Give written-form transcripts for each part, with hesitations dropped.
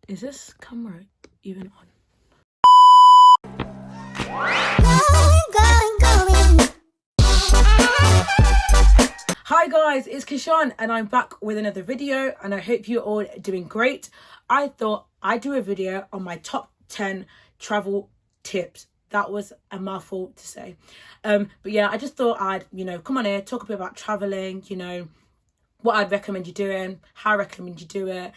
Is this camera even on? Hi guys, it's Kishan and I'm back with another video and I hope you're all doing great. I thought I'd do a video on my top 10 travel tips. That was a mouthful to say. But yeah, I just thought I'd, come on here, talk a bit about traveling, what I'd recommend you doing, how I recommend you do it,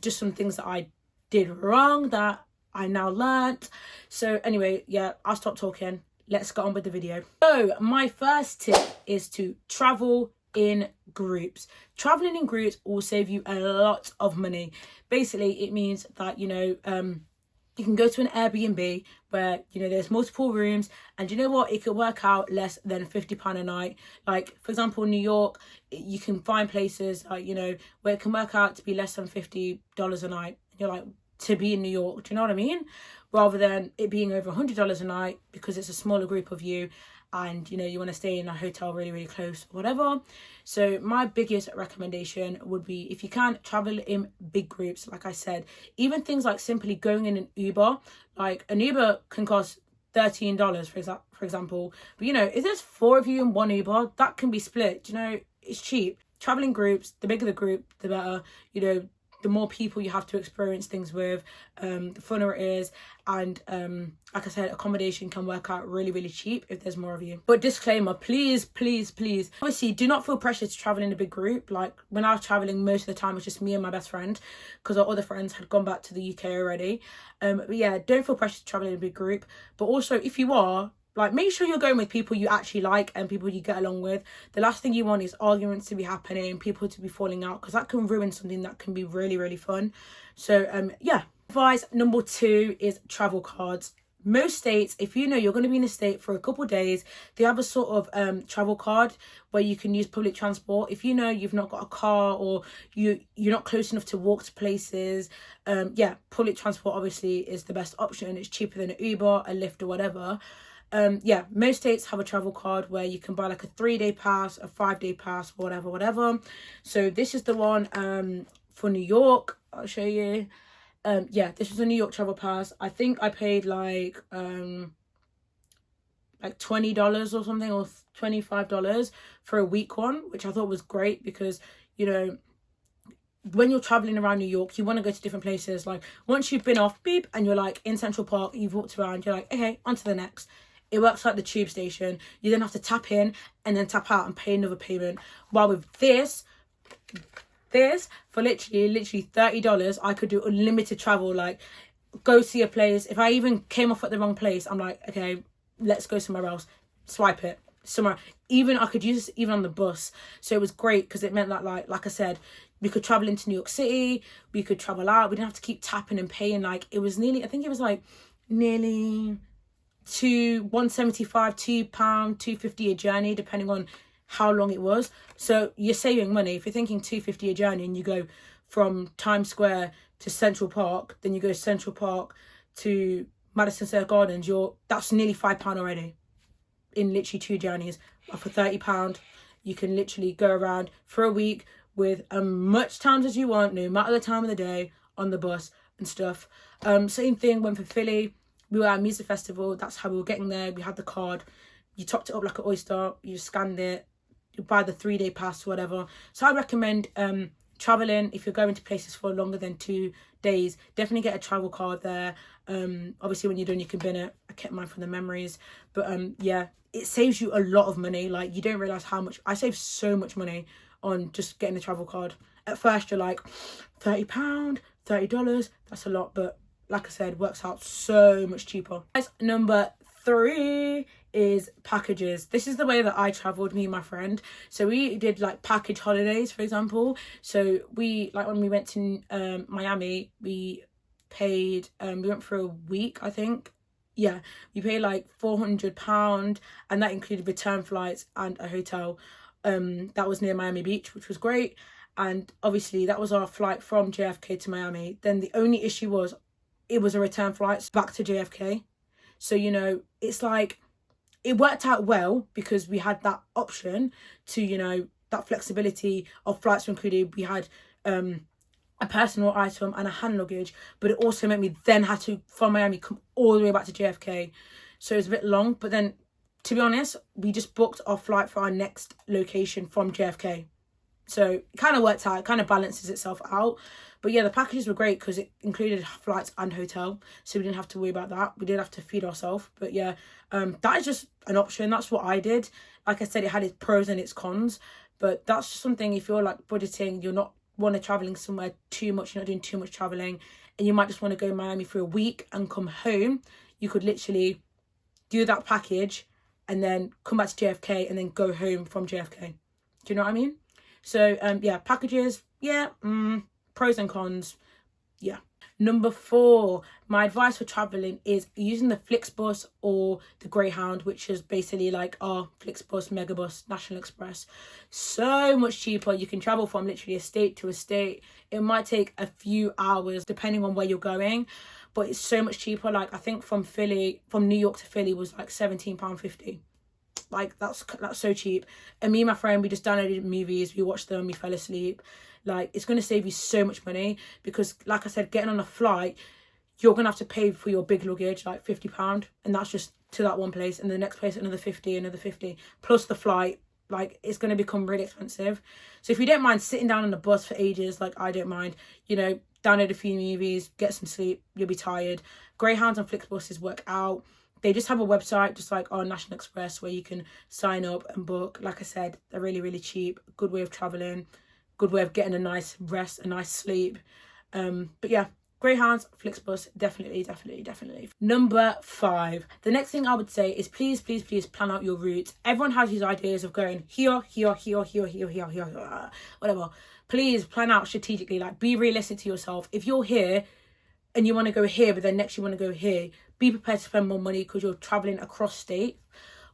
just some things that I did wrong that I now learnt. So anyway, yeah, I'll stop talking. Let's get on with the video. So my first tip is to travel in groups. Traveling in groups will save you a lot of money. Basically, it means that, you can go to an Airbnb where, there's multiple rooms, and you know what? It could work out less than £50 a night. Like, for example, New York, you can find places, like, where it can work out to be less than $50 a night. You're like, to be in New York, do you know what I mean? Rather than it being over $100 a night because it's a smaller group of you and, you want to stay in a hotel really, really close or whatever. So my biggest recommendation would be, if you can, travel in big groups. Like I said, even things like simply going in an Uber, like an Uber can cost $13 for example. But, if there's 4 of you in one Uber, that can be split. It's cheap. Traveling groups, the bigger the group, the better. The more people you have to experience things with, the funner it is. And like I said, accommodation can work out really, really cheap if there's more of you. But disclaimer, please, please, please, obviously do not feel pressure to travel in a big group. Like when I was traveling, most of the time it was just me and my best friend because our other friends had gone back to the UK already. But yeah, don't feel pressure to travel in a big group. But also, if you are, make sure you're going with people you actually like and people you get along with. The last thing you want is arguments to be happening, people to be falling out, because that can ruin something that can be really, really fun. So, yeah. Advice number 2 is travel cards. Most states, if you're going to be in a state for a couple of days, they have a sort of travel card where you can use public transport. If you've not got a car or you're not close enough to walk to places, yeah, public transport obviously is the best option. It's cheaper than an Uber, a Lyft or whatever. Yeah, most states have a travel card where you can buy like a 3-day pass, a 5-day pass, whatever. So this is the one for New York. I'll show you. Yeah, this was a New York travel pass. I think I paid like $20 or something, or $25 for a week one, which I thought was great because, when you're traveling around New York, you want to go to different places. Like once you've been off, beep, and you're like in Central Park, you've walked around, you're like, okay, on to the next. It works like the tube station. You then have to tap in and then tap out and pay another payment. While with this for literally $30, I could do unlimited travel. Like go see a place. If I even came off at the wrong place, I'm like, okay, let's go somewhere else. Swipe it somewhere. Even I could use this even on the bus. So it was great because it meant that like I said, we could travel into New York City, we could travel out, we didn't have to keep tapping and paying. Like it was nearly $175, £2 £2.50 a journey, depending on how long it was. So you're saving money. If you're thinking $2.50 a journey and you go from Times Square to Central Park, then you go Central Park to Madison Square Gardens, that's nearly £5 already in literally 2 journeys. But for £30, you can literally go around for a week with as much time as you want, no matter the time of the day, on the bus and stuff. Same thing went for Philly. We were at a music festival. That's how we were getting there. We had the card. You topped it up like an oyster. You just scanned it. You buy the 3-day pass, whatever. So I recommend traveling, if you're going to places for longer than 2 days, definitely get a travel card there. Obviously, when you're done, you can bin it. I kept mine for the memories. But yeah, it saves you a lot of money. Like, you don't realise how much. I saved so much money on just getting a travel card. At first, you're like, £30, $30, that's a lot. But like I said, works out so much cheaper. Number 3 is packages. This is the way that I travelled, me and my friend. So we did like package holidays, for example. So we, like when we went to Miami, we paid, we went for a week, I think. Yeah, we paid like £400, and that included return flights and a hotel. That was near Miami Beach, which was great. And obviously that was our flight from JFK to Miami. Then the only issue was it was a return flight back to JFK. So, it's like, it worked out well because we had that option to, that flexibility of flights were included. We had a personal item and a hand luggage, but it also meant me then had to, from Miami, come all the way back to JFK. So it was a bit long, but then, to be honest, we just booked our flight for our next location from JFK. So it kind of worked out, it kind of balances itself out. But yeah, the packages were great because it included flights and hotel, so we didn't have to worry about that. We did have to feed ourselves, but yeah, that is just an option. That's what I did. Like I said, it had its pros and its cons, but that's just something, if you're like budgeting, you're not want to traveling somewhere too much, you're not doing too much traveling, and you might just want to go to Miami for a week and come home, you could literally do that package and then come back to JFK and then go home from JFK. Do you know what I mean? So yeah, packages, yeah, pros and cons, yeah. Number 4, my advice for traveling is using the Flixbus or the Greyhound, which is basically like our Flixbus, Megabus, National Express. So much cheaper. You can travel from literally estate to estate. It might take a few hours depending on where you're going, but it's so much cheaper. Like I think from New York to Philly was like £17.50. Like that's so cheap. And me and my friend, we just downloaded movies, we watched them, we fell asleep. Like it's going to save you so much money, because like I said, getting on a flight, you're going to have to pay for your big luggage like £50, and that's just to that one place, and the next place another 50 plus the flight. Like it's going to become really expensive. So if you don't mind sitting down on the bus for ages, like I don't mind, you know, download a few movies, get some sleep, you'll be tired. Greyhounds and Flixbuses work out. They just have a website, just like our National Express, where you can sign up and book. Like I said, they're really, really cheap. Good way of traveling. Good way of getting a nice rest, a nice sleep. But yeah, Greyhounds, Flixbus, definitely. Number 5. The next thing I would say is please plan out your routes. Everyone has these ideas of going here, whatever. Please plan out strategically. Like, be realistic to yourself. If you're here and you want to go here, but then next you want to go here, be prepared to spend more money because you're traveling across states.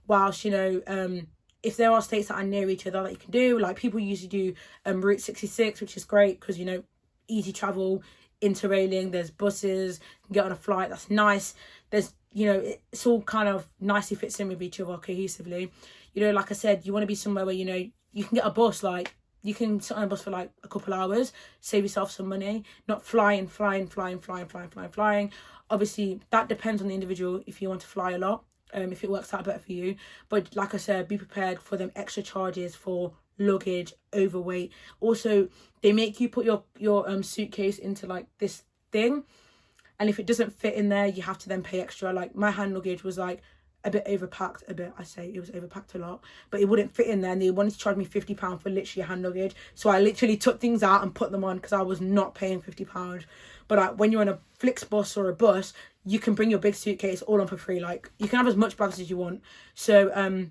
Whilst, you know, if there are states that are near each other that you can do, like people usually do Route 66, which is great because, you know, easy travel, interrailing, there's buses, you can get on a flight, that's nice. There's, you know, it's all kind of nicely fits in with each other cohesively. You know, like I said, you want to be somewhere where, you know, you can get a bus, like you can sit on a bus for like a couple hours, save yourself some money, not flying. Obviously, that depends on the individual if you want to fly a lot, if it works out better for you. But like I said, be prepared for them extra charges for luggage, overweight. Also, they make you put your suitcase into like this thing, and if it doesn't fit in there, you have to then pay extra. Like my hand luggage was like a bit overpacked, I say it was overpacked a lot, but it wouldn't fit in there, and they wanted to charge me £50 for literally a hand luggage. So I literally took things out and put them on because I was not paying £50. But like when you're on a Flixbus or a bus, you can bring your big suitcase all on for free. Like you can have as much bags as you want. So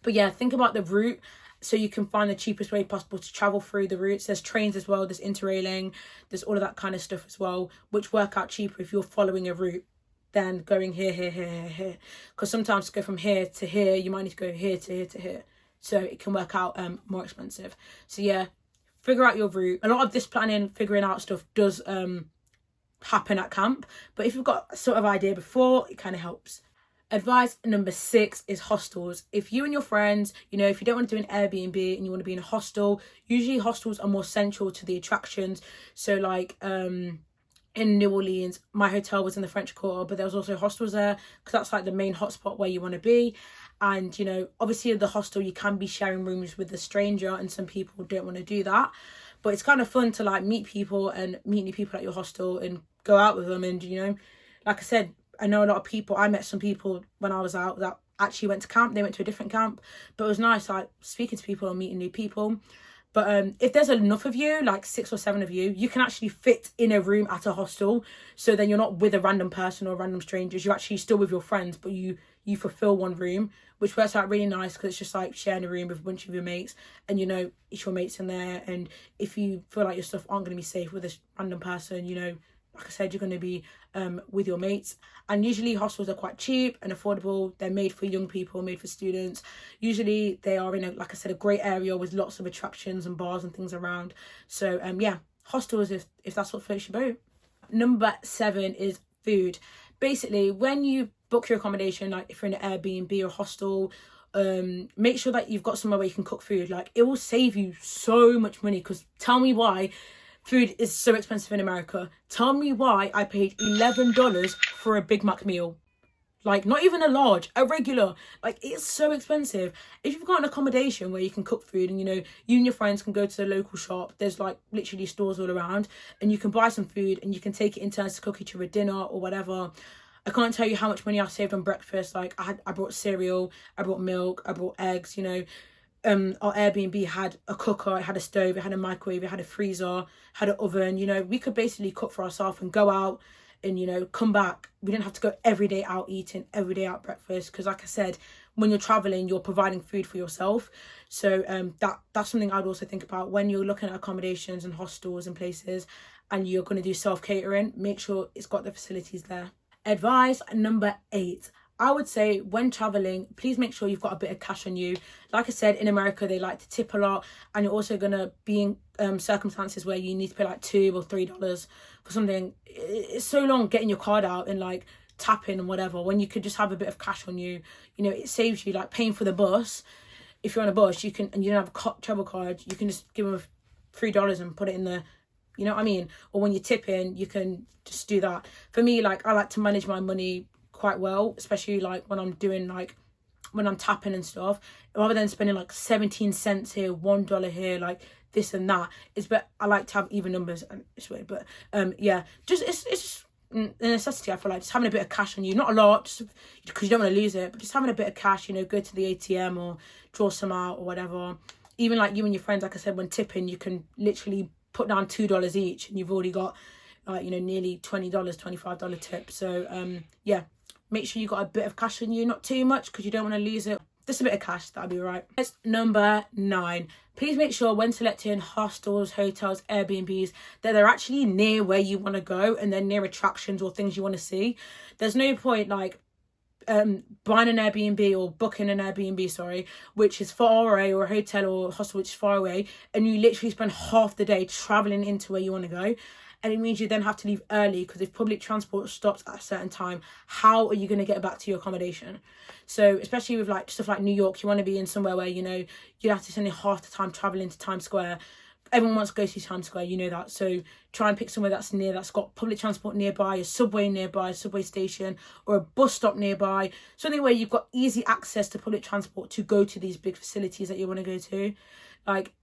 but yeah, think about the route so you can find the cheapest way possible to travel through the routes. There's trains as well, there's interrailing, there's all of that kind of stuff as well, which work out cheaper if you're following a route than going here. Because sometimes to go from here to here, you might need to go here to here to here. So it can work out more expensive. So yeah, figure out your route. A lot of this planning, figuring out stuff does happen at camp. But if you've got a sort of idea before, it kind of helps. Advice number 6 is hostels. If you and your friends, you know, if you don't want to do an Airbnb and you want to be in a hostel, usually hostels are more central to the attractions. So like in New Orleans, my hotel was in the French Quarter, but there was also hostels there because that's like the main hotspot where you want to be. And, you know, obviously at the hostel, you can be sharing rooms with a stranger, and some people don't want to do that. But it's kind of fun to like meet people and meet new people at your hostel and go out with them. And, you know, like I said, I know a lot of people. I met some people when I was out that actually went to camp. They went to a different camp, but it was nice like speaking to people and meeting new people. But if there's enough of you, like 6 or 7 of you, you can actually fit in a room at a hostel. So then you're not with a random person or random strangers. You're actually still with your friends, but you fulfill one room, which works out really nice because it's just like sharing a room with a bunch of your mates, and you know it's your mates in there. And if you feel like your stuff aren't going to be safe with a random person, you know, like I said, you're going to be with your mates. And usually hostels are quite cheap and affordable. They're made for young people, made for students. Usually they are in, like I said, a great area with lots of attractions and bars and things around. So yeah, hostels if that's what floats your boat. Number 7 is food. Basically, when you book your accommodation, like if you're in an Airbnb or hostel, make sure that you've got somewhere where you can cook food. Like it will save you so much money, because tell me why. Food is so expensive in America. Tell me why I paid $11 for a Big Mac meal. Like, not even a large, a regular. Like, it's so expensive. If you've got an accommodation where you can cook food and, you know, you and your friends can go to the local shop, there's, like, literally stores all around, and you can buy some food and you can take it in turns to cook each other dinner or whatever. I can't tell you how much money I saved on breakfast. Like, I brought cereal, I brought milk, I brought eggs, you know. Our Airbnb had a cooker, it had a stove, it had a microwave, it had a freezer, had an oven. You know, we could basically cook for ourselves and go out and, you know, come back. We didn't have to go every day out eating, every day out breakfast, because like I said, when you're traveling, you're providing food for yourself. So that's something I'd also think about when you're looking at accommodations and hostels and places and you're going to do self-catering. Make sure it's got the facilities there. Advice number 8. I would say when traveling, please make sure you've got a bit of cash on you. Like I said, in America, they like to tip a lot, and you're also going to be in circumstances where you need to pay like $2 or $3 for something. It's so long getting your card out and like tapping and whatever, when you could just have a bit of cash on you. You know, it saves you like paying for the bus. If you're on a bus, you can, and you don't have a travel card, you can just give them $3 and put it in the, you know what I mean? Or when you're tipping, you can just do that. For me, like, I like to manage my money quite well, especially like when I'm doing, like, when I'm tapping and stuff, rather than spending like 17 cents here, $1 here, like this and that. But I like to have even numbers and this way. But yeah, just it's just a necessity. I feel like just having a bit of cash on you, not a lot, just because you don't want to lose it, but just having a bit of cash, you know, go to the ATM or draw some out or whatever. Even like you and your friends, like I said, when tipping, you can literally put down $2 each and you've already got you know, nearly $20, $25 tip. So yeah, make sure you got a bit of cash on you, not too much because you don't want to lose it. Just a bit of cash, that'll be right. That's number 9. Please make sure when selecting hostels, hotels, Airbnbs, that they're actually near where you want to go and they're near attractions or things you want to see. There's no point like buying an Airbnb or booking an Airbnb, sorry, which is far away, or a hotel or hostel which is far away, and you literally spend half the day traveling into where you want to go. And it means you then have to leave early because if public transport stops at a certain time, how are you going to get back to your accommodation? So especially with like stuff like New York, you want to be in somewhere where, you know, you have to spend half the time traveling to Times Square. Everyone wants to go to Times Square, you know that. So try and pick somewhere that's near, that's got public transport nearby, a subway nearby, a subway station, or a bus stop nearby. Something where you've got easy access to public transport to go to these big facilities that you want to go to. Like,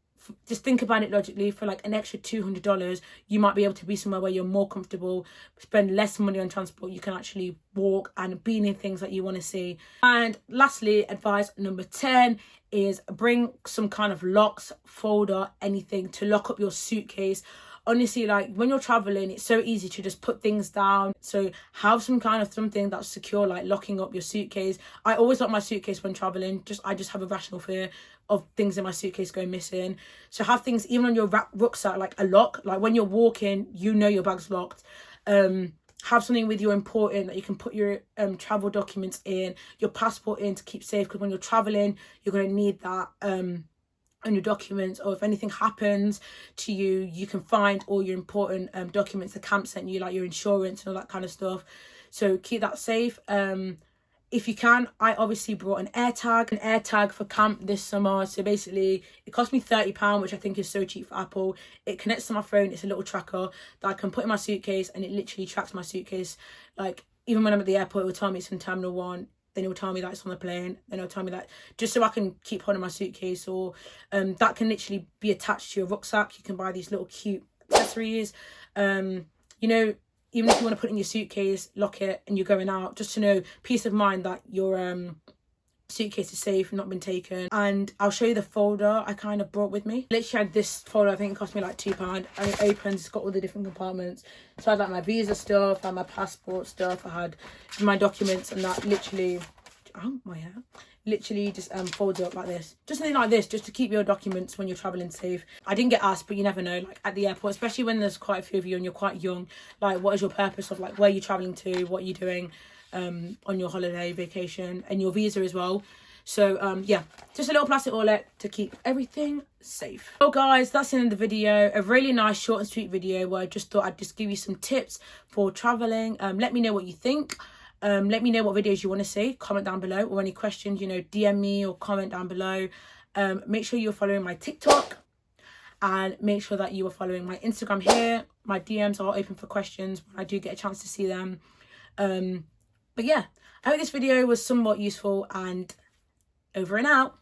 just think about it logically. For like an extra $200, you might be able to be somewhere where you're more comfortable, spend less money on transport. You can actually walk and be in things that you want to see. And lastly, advice number 10 is bring some kind of locks, folder, anything to lock up your suitcase. Honestly, like when you're traveling, it's so easy to just put things down. So have some kind of something that's secure, like locking up your suitcase. I always lock my suitcase when traveling. I just have a rational fear of things in my suitcase going missing. So have things even on your rucksack, like a lock. Like when you're walking, you know your bag's locked. Have something with you important that you can put your travel documents in, your passport in to keep safe, because when you're traveling, you're going to need that on your documents, or if anything happens to you, you can find all your important documents the camp sent you, like your insurance and all that kind of stuff. So keep that safe. If you can, I obviously brought an AirTag for camp this summer. So basically it cost me £30, which I think is so cheap for Apple. It connects to my phone. It's a little tracker that I can put in my suitcase, and it literally tracks my suitcase. Like even when I'm at the airport, it will tell me it's in Terminal 1. Then it'll tell me that it's on the plane. Then it'll tell me that, just so I can keep holding my suitcase. Or that can literally be attached to your rucksack. You can buy these little cute accessories. You know, even if you want to put it in your suitcase, lock it, and you're going out, just to know, peace of mind that your suitcase is safe, not been taken. And I'll show you the folder I kind of brought with me. Literally had this folder, I think it cost me like £2, and it opens, it's got all the different compartments. So I had like my visa stuff, I had my passport stuff, I had my documents, and that literally, oh my hair, literally just folds up like this. Just something like this, just to keep your documents when you're traveling safe. I didn't get asked, but you never know, like at the airport, especially when there's quite a few of you and you're quite young, like what is your purpose of, like where you're traveling to, what are you doing on your holiday, vacation, and your visa as well. So yeah, just a little plastic wallet to keep everything safe. So guys, that's the end of the video. A really nice short and sweet video where I just thought I'd just give you some tips for traveling. Let me know what you think. Let me know what videos you want to see. Comment down below, or any questions, you know, DM me or comment down below. Make sure you're following my TikTok. and make sure that you are following my Instagram here. My DMs are open for questions when I do get a chance to see them. But yeah, I hope this video was somewhat useful, and over and out.